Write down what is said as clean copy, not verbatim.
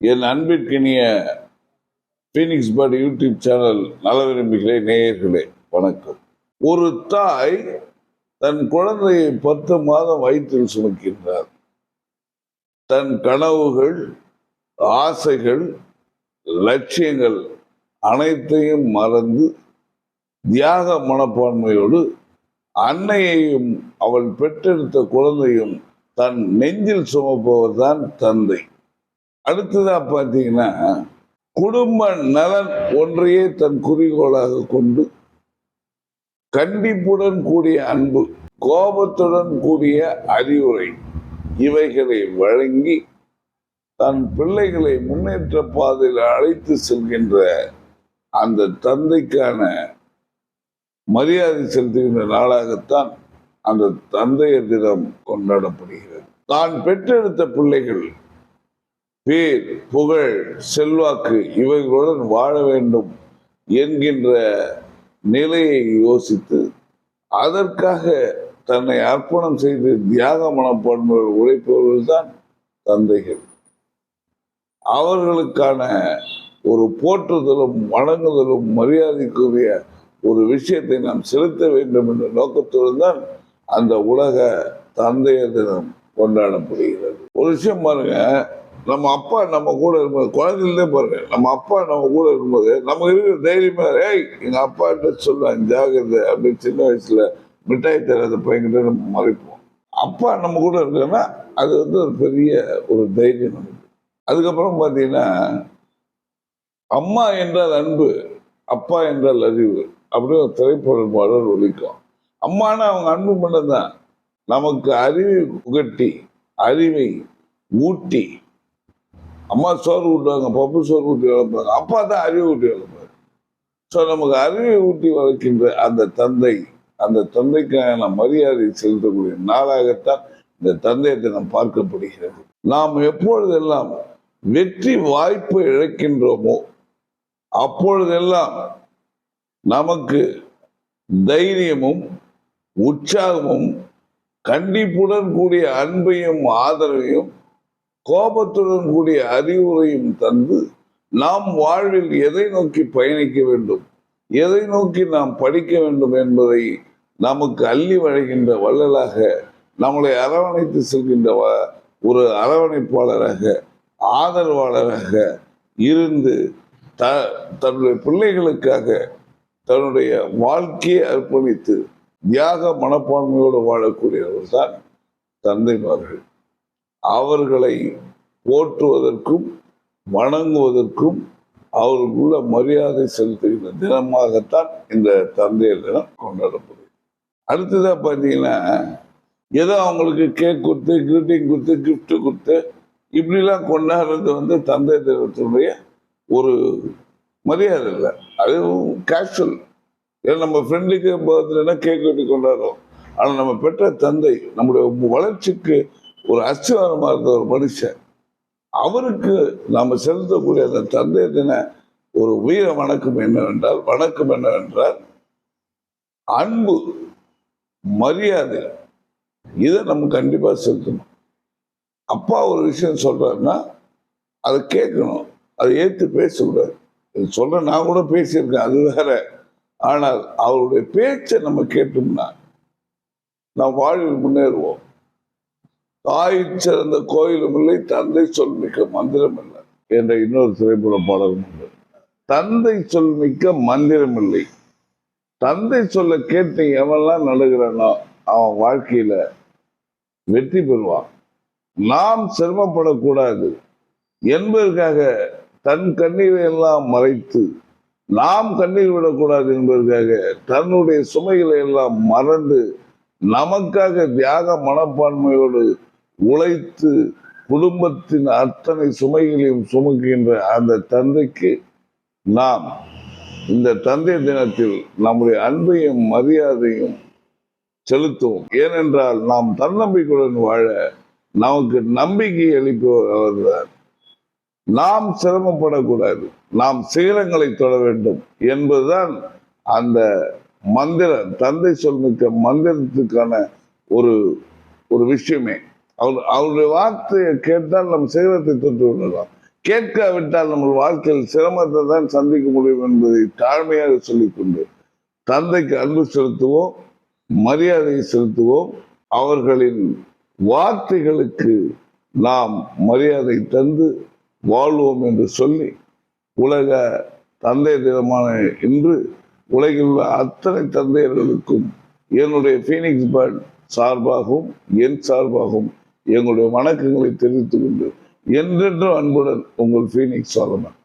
என் அன்பிற்கினிய Phoenix PERT YouTube channel நல விரும்பிகளே, நேயர்களே, வணக்கம். ஒரு தாய் தன் குழந்தையை 10 மாதம் வயிற்றில் சுமக்கின்றார். தன் கனவுகள், ஆசைகள், லட்சியங்கள் அனைத்தையும் மறந்து தியாக மனப்பான்மையோடு அன்னையையும் அவள் பெற்றெடுத்த குழந்தையும் தன் நெஞ்சில் சுமப்பவர் தான் தந்தை. அடுத்ததா பார்த்தீங்கன்னா, குடும்ப நலன் ஒன்றையே தன் குறிக்கோளாக கொண்டு கண்டிப்புடன் கூடிய அன்பு, கோபத்துடன் கூடிய அறிவுரை இவைகளை வழங்கி தன் பிள்ளைகளை முன்னேற்ற பாதையில் அழைத்து செல்கின்ற அந்த தந்தைக்கான மரியாதை செலுத்துகின்ற நாளாகத்தான் அந்த தந்தையர் தினம் கொண்டாடப்படுகிறது. தான் பெற்றெடுத்த பிள்ளைகள் பேர், புகழ், செல்வாக்கு இவைகளுடன் வாழ வேண்டும் என்கின்ற நிலையை யோசித்து அதற்காக தன்னை அர்ப்பணம் செய்து தியாக மனப்பான்மையோடு உழைப்பவர்கள் தான் தந்தைகள். அவர்களுக்கான ஒரு போற்றுதலும் வணங்குதலும் மரியாதைக்குரிய ஒரு விஷயத்தை நாம் செலுத்த வேண்டும் என்ற நோக்கத்தோடு தான் அந்த உலக தந்தையர் தினம் கொண்டாடப்படுகிறது. ஒரு விஷயம் பாருங்க, நம்ம அப்பா நம்ம கூட இருக்கும்போது, குழந்தையிலே பாருங்க, நம்ம அப்பா நம்ம கூட இருக்கும்போது நமக்கு இருக்கிற தைரியமா, எங்க அப்பா கிட்ட சொல்லுவாங்க ஜாகிரதை அப்படின்னு சின்ன வயசுல மிட்டாய் தராத பையன்கிட்ட நம்ம மறைப்போம். அப்பா நம்ம கூட இருக்கோன்னா அது ஒரு பெரிய ஒரு தைரியம் நமக்கு. அதுக்கப்புறம் பார்த்தீங்கன்னா, அம்மா என்றால் அன்பு, அப்பா என்றால் அறிவு அப்படின்னு ஒரு திரைப்பட பாடல் ஒலிக்கும். அம்மானா அவங்க அன்பு பண்ணதான் நமக்கு அறிவை புகட்டி, அறிவை ஊட்டி, அம்மா சோறு ஊட்டுவாங்க, பப்பு சோறு ஊட்டி வளர்ப்பாங்க, அப்பா தான் அறிவை ஊட்டி வளர்ப்பாரு. ஸோ நமக்கு அறிவை ஊட்டி வளர்க்கின்ற அந்த தந்தை, அந்த தந்தைக்கான மரியாதை செலுத்தக்கூடிய நாளாகத்தான் இந்த தந்தையத்தை நாம் பார்க்கப்படுகிறது. நாம் எப்பொழுதெல்லாம் வெற்றி வாய்ப்பை இழக்கின்றோமோ அப்பொழுதெல்லாம் நமக்கு தைரியமும் உற்சாகமும் கண்டிப்புடன் கூடிய அன்பையும் ஆதரவையும் கோபத்துடன் கூடிய அறிவுரையும் தந்து நாம் வாழ்வில் எதை நோக்கி பயணிக்க வேண்டும், எதை நோக்கி நாம் படிக்க வேண்டும் என்பதை நமக்கு அள்ளி வழங்குகின்ற வள்ளலாக, நம்மளை அரவணைத்து செல்கின்ற ஒரு அரவணைப்பாளராக, ஆதரவாளராக இருந்து தன்னுடைய பிள்ளைகளுக்காக தன்னுடைய வாழ்க்கையை அர்ப்பணித்து தியாக மனப்பான்மையோடு வாழக்கூடியவர்கள் தான் தந்தைமார்கள். அவர்களை போற்றுவதற்கும் வணங்குவதற்கும் அவர்களுக்குள்ள மரியாதை செலுத்துகின்ற தினமாகத்தான் இந்த தந்தையர் தினம் கொண்டாடப்படுது. அடுத்ததா பார்த்தீங்கன்னா, ஏதோ அவங்களுக்கு கேக் கொடுத்து, கிரீட்டிங் கொடுத்து, கிஃப்ட் கொடுத்து இப்படிலாம் கொண்டாடுறது தந்தை தினத்தினுடைய ஒரு மரியாதை இல்லை. அது கேஷுவல். ஏன்னா நம்ம ஃப்ரெண்டுக்கு பர்த்டேனா கேக் வெட்டி கொண்டாடுறோம். ஆனால் நம்ம பெற்ற தந்தை நம்முடைய வளர்ச்சிக்கு ஒரு அஸ்திவாரமா இருந்த ஒரு மனுஷன், அவருக்கு நாம செலுத்தக்கூடிய அந்த தந்தை தின ஒரு வீர வணக்கம் என்னவென்றால் அன்பு, மரியாதை, இதை நம்ம கண்டிப்பா செலுத்தணும். அப்பா ஒரு விஷயம் சொல்றாருன்னா அதை கேட்கணும், அதை ஏற்று பேசக்கூடாது. சொல்ற நான் கூட பேசியிருக்கேன், அது வேற. ஆனால் அவருடைய பேச்சை நம்ம கேட்டோம்னா நாம் வாழ்வில் முன்னேறுவோம். தாய் சிறந்த கோயிலும் இல்லை, தந்தை சொல் மிக்க மந்திரம் இல்லை என்ற இன்னொரு திரைப்பட பாடலும் உண்டு. தந்தை சொல் மிக்க மந்திரம் இல்லை. தந்தை சொல்ல கேட்டு எவெல்லாம் நடுகிறானோ அவன் வாழ்க்கையில வெற்றி பெறுவான். நாம் சிரமப்படக்கூடாது என்பதற்காக தன் கண்ணீரை எல்லாம் மறைத்து நாம் கண்ணீர் விடக்கூடாது என்பதற்காக தன்னுடைய சுமைகளை எல்லாம் மறந்து நமக்காக தியாக மனப்பான்மையோடு உழைத்து குடும்பத்தின் அத்தனை சுமைகளையும் சுமக்கின்ற அந்த தந்தைக்கு நாம் இந்த தந்தை தினத்தில் நம்முடைய அன்பையும் மரியாதையும் செலுத்துவோம். ஏனென்றால் நாம் தன்னம்பிக்கையுடன் வாழ நமக்கு நம்பிக்கை அளிப்பவர் அவர்தான். நாம் சிரமப்படக்கூடாது, நாம் சிகரங்களை தொட வேண்டும் என்பதுதான் அந்த மந்திரம், தந்தை சொல்மிக்க மந்திரத்துக்கான ஒரு விஷயமே. அவருடைய வார்த்தையை கேட்டால் நம் சிகரத்தை தொட்டு விடலாம். கேட்காவிட்டால் நம்ம வாழ்க்கையில் சிரமத்தை தான் சந்திக்க முடியும் என்பதை தாழ்மையாக சொல்லிக்கொண்டு தந்தைக்கு அன்பு செலுத்துவோம், மரியாதையை செலுத்துவோம். அவர்களின் வார்த்தைகளுக்கு நாம் மரியாதை தந்து வாழ்வோம் என்று சொல்லி உலக தந்தை தினமான இன்று உலகில் உள்ள அத்தனை தந்தையர்களுக்கும் என்னுடைய ஃபீனிக்ஸ் பேர்ட் சார்பாகவும் என் சார்பாகவும் எங்களுடைய வணக்கங்களை தெரிவித்துக் கொண்டு என்றென்றும் அன்புடன் உங்கள் ஃபீனிக்ஸ் சாலமன்.